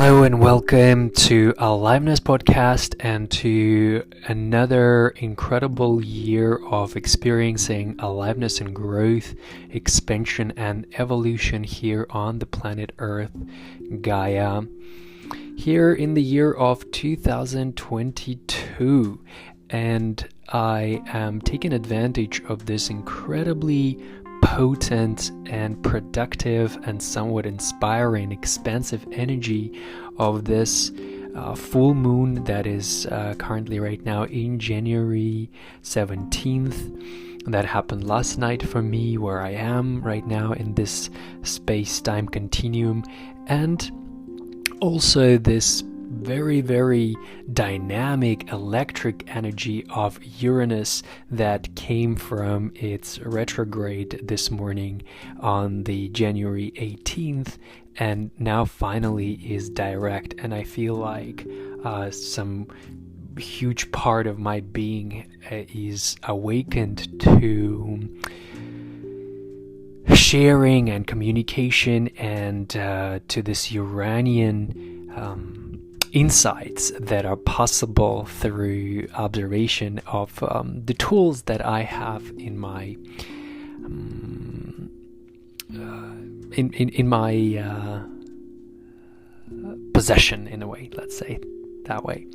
Hello and welcome to Aliveness Podcast and to another incredible year of experiencing aliveness and growth, expansion and evolution here on the planet Earth, Gaia. Here in the year of 2022, and I am taking advantage of this incredibly potent and productive and somewhat inspiring, expansive energy of this full moon that is currently right now in January 17th. That happened last night for me, where I am right now in this space-time continuum, and also this very, very dynamic electric energy of Uranus that came from its retrograde this morning on the January 18th and now finally is direct. And I feel like some huge part of my being is awakened to sharing and communication and to this Uranian insights that are possible through observation of the tools that I have in my in my possession, in a way. Let's say that way.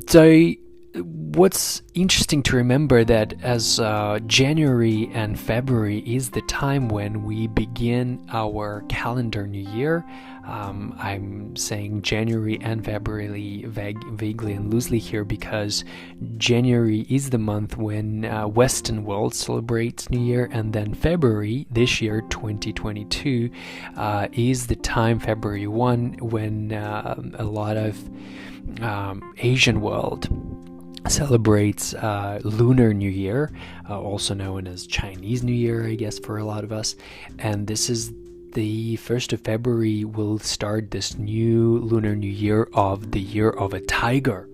So what's interesting to remember that as January and February is the time when we begin our calendar new year. I'm saying January and February vaguely and loosely here because January is the month when Western world celebrates New Year, and then February this year, 2022, is the time, February 1, when a lot of Asian world celebrates Lunar New Year, also known as Chinese New Year, I guess, for a lot of us. And this is the 1st of February will start this new Lunar New Year of the Year of a Tiger,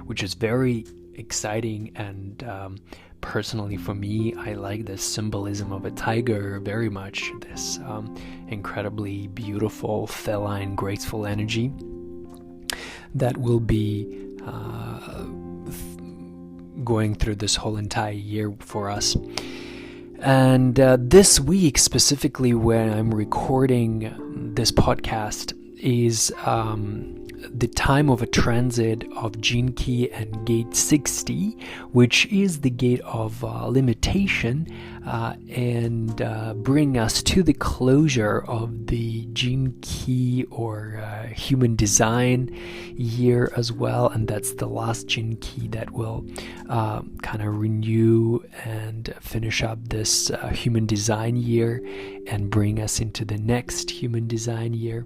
which is very exciting. And personally for me, I like the symbolism of a tiger very much, this incredibly beautiful, feline, graceful energy that will be going through this whole entire year for us. And this week, specifically when I'm recording this podcast, is the time of a transit of Gene Key and Gate 60, which is the gate of limitation, and bring us to the closure of the Gene Key or human design year as well. And that's the last Gene Key that will kind of renew and finish up this human design year and bring us into the next human design year.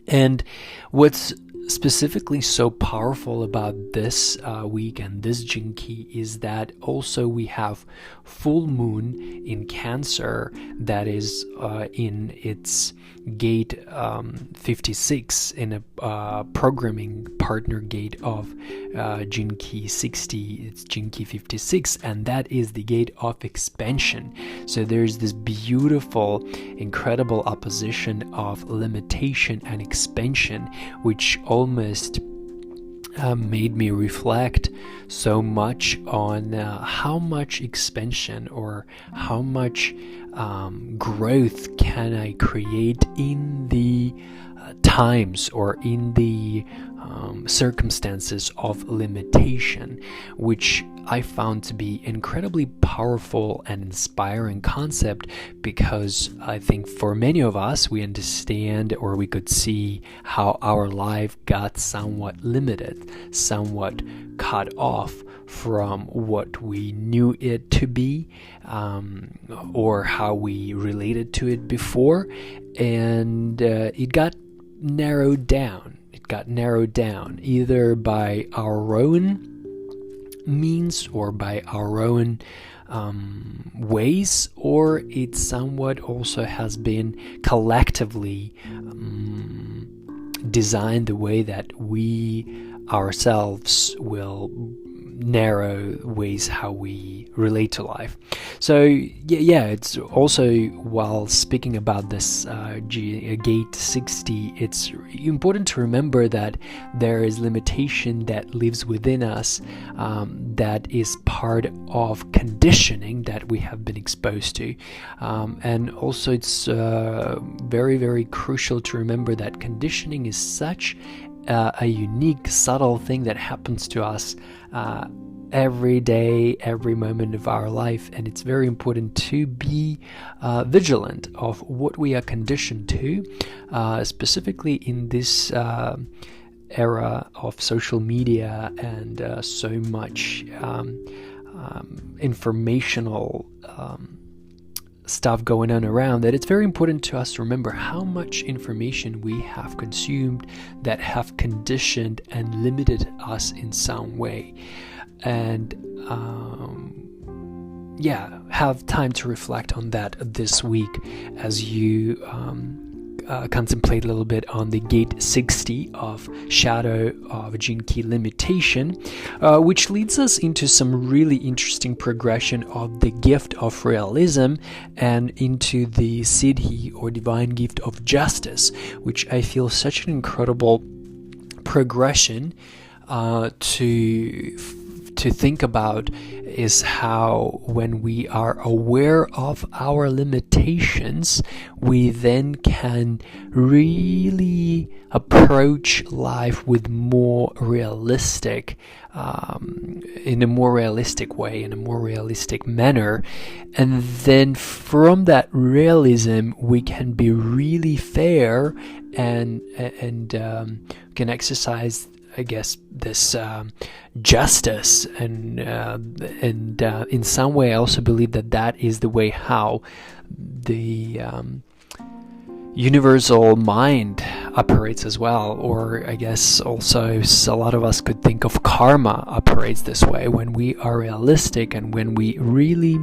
And what's specifically so powerful about this week and this Gene Key is that also we have full moon in Cancer that is in its gate 56 in a programming partner gate of Gene Key 60. It's Gene Key 56, and that is the gate of expansion. So there's this beautiful, incredible opposition of limitation and expansion, which almost made me reflect so much on how much expansion or how much growth can I create in the times or in the circumstances of limitation, which I found to be incredibly powerful and inspiring concept, because I think for many of us, we understand or we could see how our life got somewhat limited, somewhat cut off from what we knew it to be, or how we related to it before, and it got narrowed down. It got narrowed down either by our own means or by our own ways, or it somewhat also has been collectively designed the way that we ourselves will narrow ways how we relate to life. So it's also, while speaking about this gate 60, it's important to remember that there is limitation that lives within us, that is part of conditioning that we have been exposed to, and also it's very, very crucial to remember that conditioning is such a unique, subtle thing that happens to us every day, every moment of our life, and it's very important to be vigilant of what we are conditioned to, specifically in this era of social media and so much informational stuff going on around, that it's very important to us to remember how much information we have consumed that have conditioned and limited us in some way. And have time to reflect on that this week as you contemplate a little bit on the gate 60 of shadow of Gene Key limitation, which leads us into some really interesting progression of the gift of realism and into the siddhi or divine gift of justice, which I feel such an incredible progression to think about, is how when we are aware of our limitations, we then can really approach life with more realistic, in a more realistic way, in a more realistic manner. And then from that realism, we can be really fair and can exercise, I guess, this justice, and in some way I also believe that is the way how the universal mind operates as well. Or I guess also a lot of us could think of karma operates this way, when we are realistic and when we really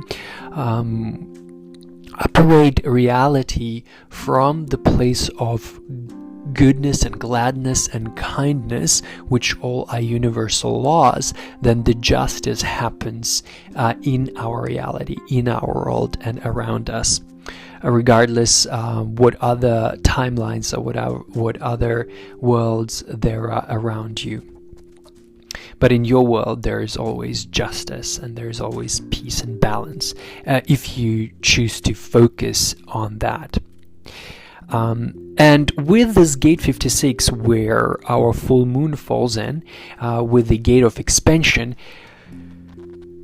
operate reality from the place of goodness and gladness and kindness, which all are universal laws, then the justice happens in our reality, in our world and around us, regardless what other timelines or what other worlds there are around you. But in your world, there is always justice and there is always peace and balance, if you choose to focus on that. And with this gate 56, where our full moon falls in, with the gate of expansion,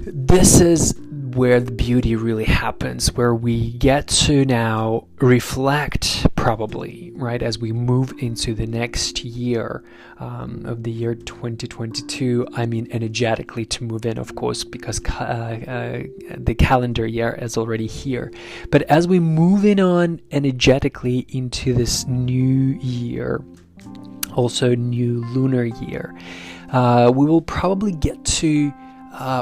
this is where the beauty really happens, where we get to now reflect, probably, right, as we move into the next year of the year 2022. I mean, energetically to move in, of course, because the calendar year is already here. But as we move in on energetically into this new year, also new lunar year, we will probably get to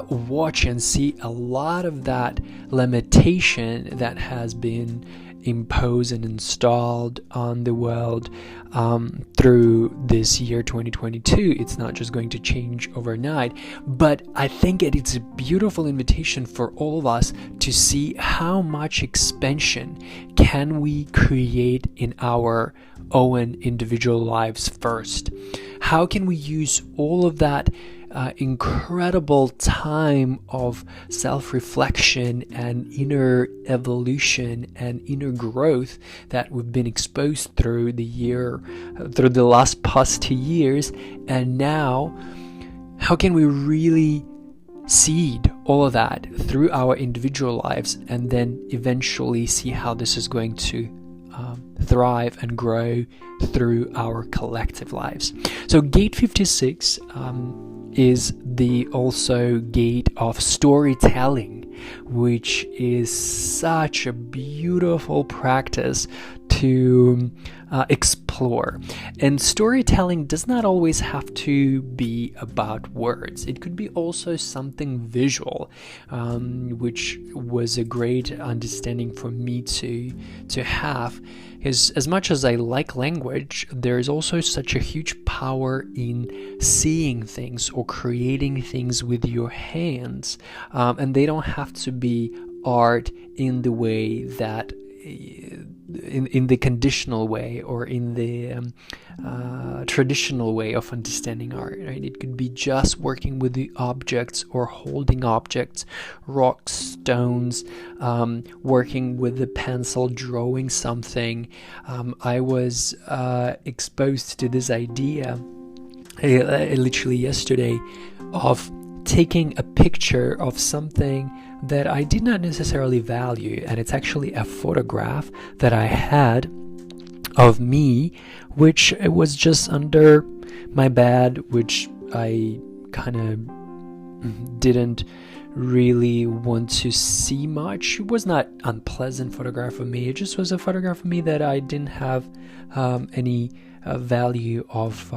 watch and see a lot of that limitation that has been imposed and installed on the world through this year 2022. It's not just going to change overnight, but I think it's a beautiful invitation for all of us to see how much expansion can we create in our own individual lives first. How can we use all of that incredible time of self-reflection and inner evolution and inner growth that we've been exposed through the last past 2 years, and now how can we really seed all of that through our individual lives, and then eventually see how this is going to thrive and grow through our collective lives. So gate 56 is the also gate of storytelling, which is such a beautiful practice to explore. And storytelling does not always have to be about words. It could be also something visual, which was a great understanding for me to have. Because as much as I like language, there is also such a huge power in seeing things or creating things with your hands. And they don't have to be art in the way that in the conditional way or in the traditional way of understanding art, right? It could be just working with the objects or holding objects, rocks, stones, working with the pencil, drawing something. I was exposed to this idea literally yesterday of taking a picture of something that I did not necessarily value, and it's actually a photograph that I had of me, which was just under my bed, which I kind of didn't really want to see much. It was not unpleasant photograph of me, it just was a photograph of me that I didn't have any value of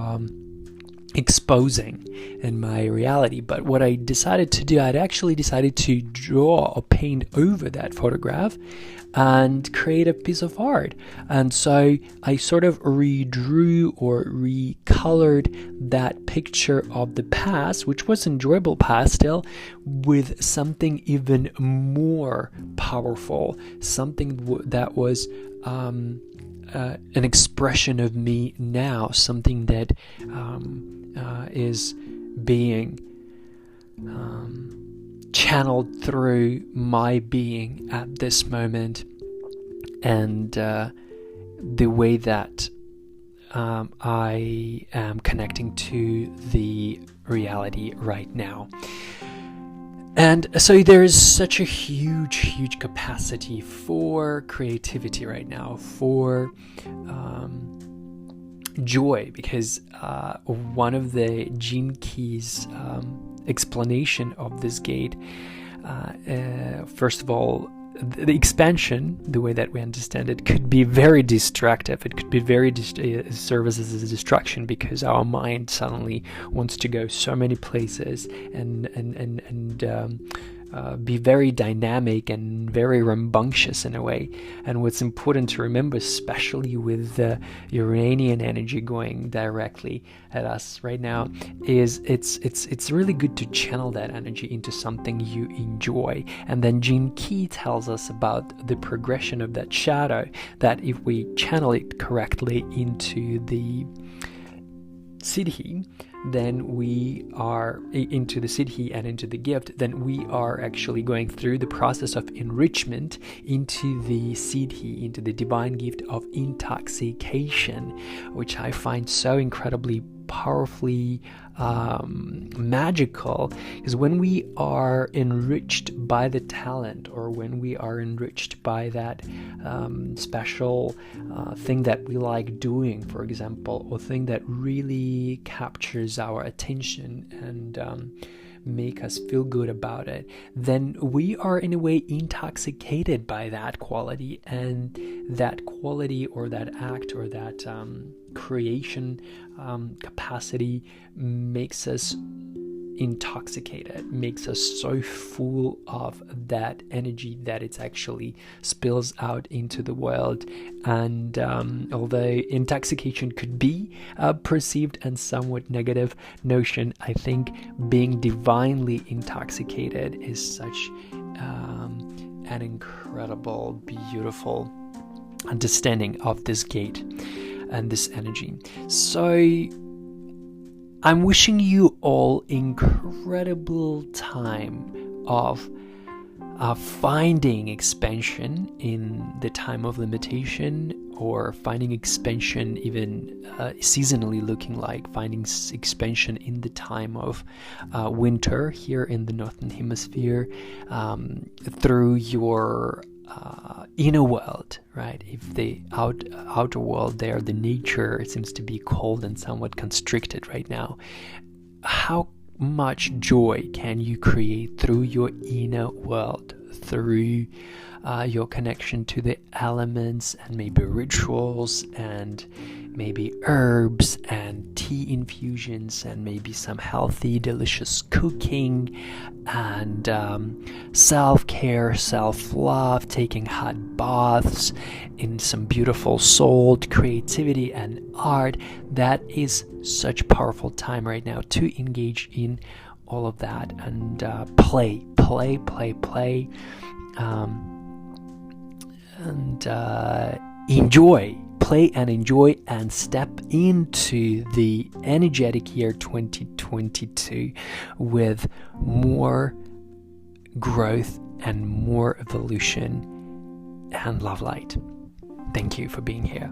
exposing in my reality. But what I decided to do, I'd actually decided to draw or paint over that photograph and create a piece of art. And so I sort of redrew or recolored that picture of the past, which was enjoyable past still, with something even more powerful, something that was an expression of me now, something that is being channeled through my being at this moment, and the way that I am connecting to the reality right now. And so there is such a huge capacity for creativity right now, for joy, because one of the Gene Key's explanation of this gate, first of all, the expansion, the way that we understand it, could be very destructive. It could be very service as a distraction, because our mind suddenly wants to go so many places and be very dynamic and very rambunctious in a way. And what's important to remember, especially with the Uranian energy going directly at us right now, is it's really good to channel that energy into something you enjoy. And then Gene Key tells us about the progression of that shadow, that if we channel it correctly into the Siddhi, then we are into the Siddhi and into the gift, then we are actually going through the process of enrichment into the Siddhi, into the divine gift of intoxication, which I find so incredibly powerfully magical, because when we are enriched by the talent, or when we are enriched by that special thing that we like doing, for example, or thing that really captures our attention and make us feel good about it, then we are in a way intoxicated by that quality, and that quality or that act or that creation capacity makes us intoxicated, makes us so full of that energy that it actually spills out into the world. And although intoxication could be perceived and somewhat negative notion, I think being divinely intoxicated is such an incredible, beautiful understanding of this gate and this energy. So I'm wishing you all incredible time of finding expansion in the time of limitation, or finding expansion even seasonally, looking like finding expansion in the time of winter here in the Northern Hemisphere, through your inner world, right? If the outer world there, the nature seems to be cold and somewhat constricted right now, how much joy can you create through your inner world, through your connection to the elements, and maybe rituals, and maybe herbs and tea infusions, and maybe some healthy, delicious cooking, and self-care, self-love, taking hot baths in some beautiful soul, creativity, and art. That is such a powerful time right now to engage in all of that, and play, and play and enjoy, and step into the energetic year 2022 with more growth and more evolution and love light. Thank you for being here.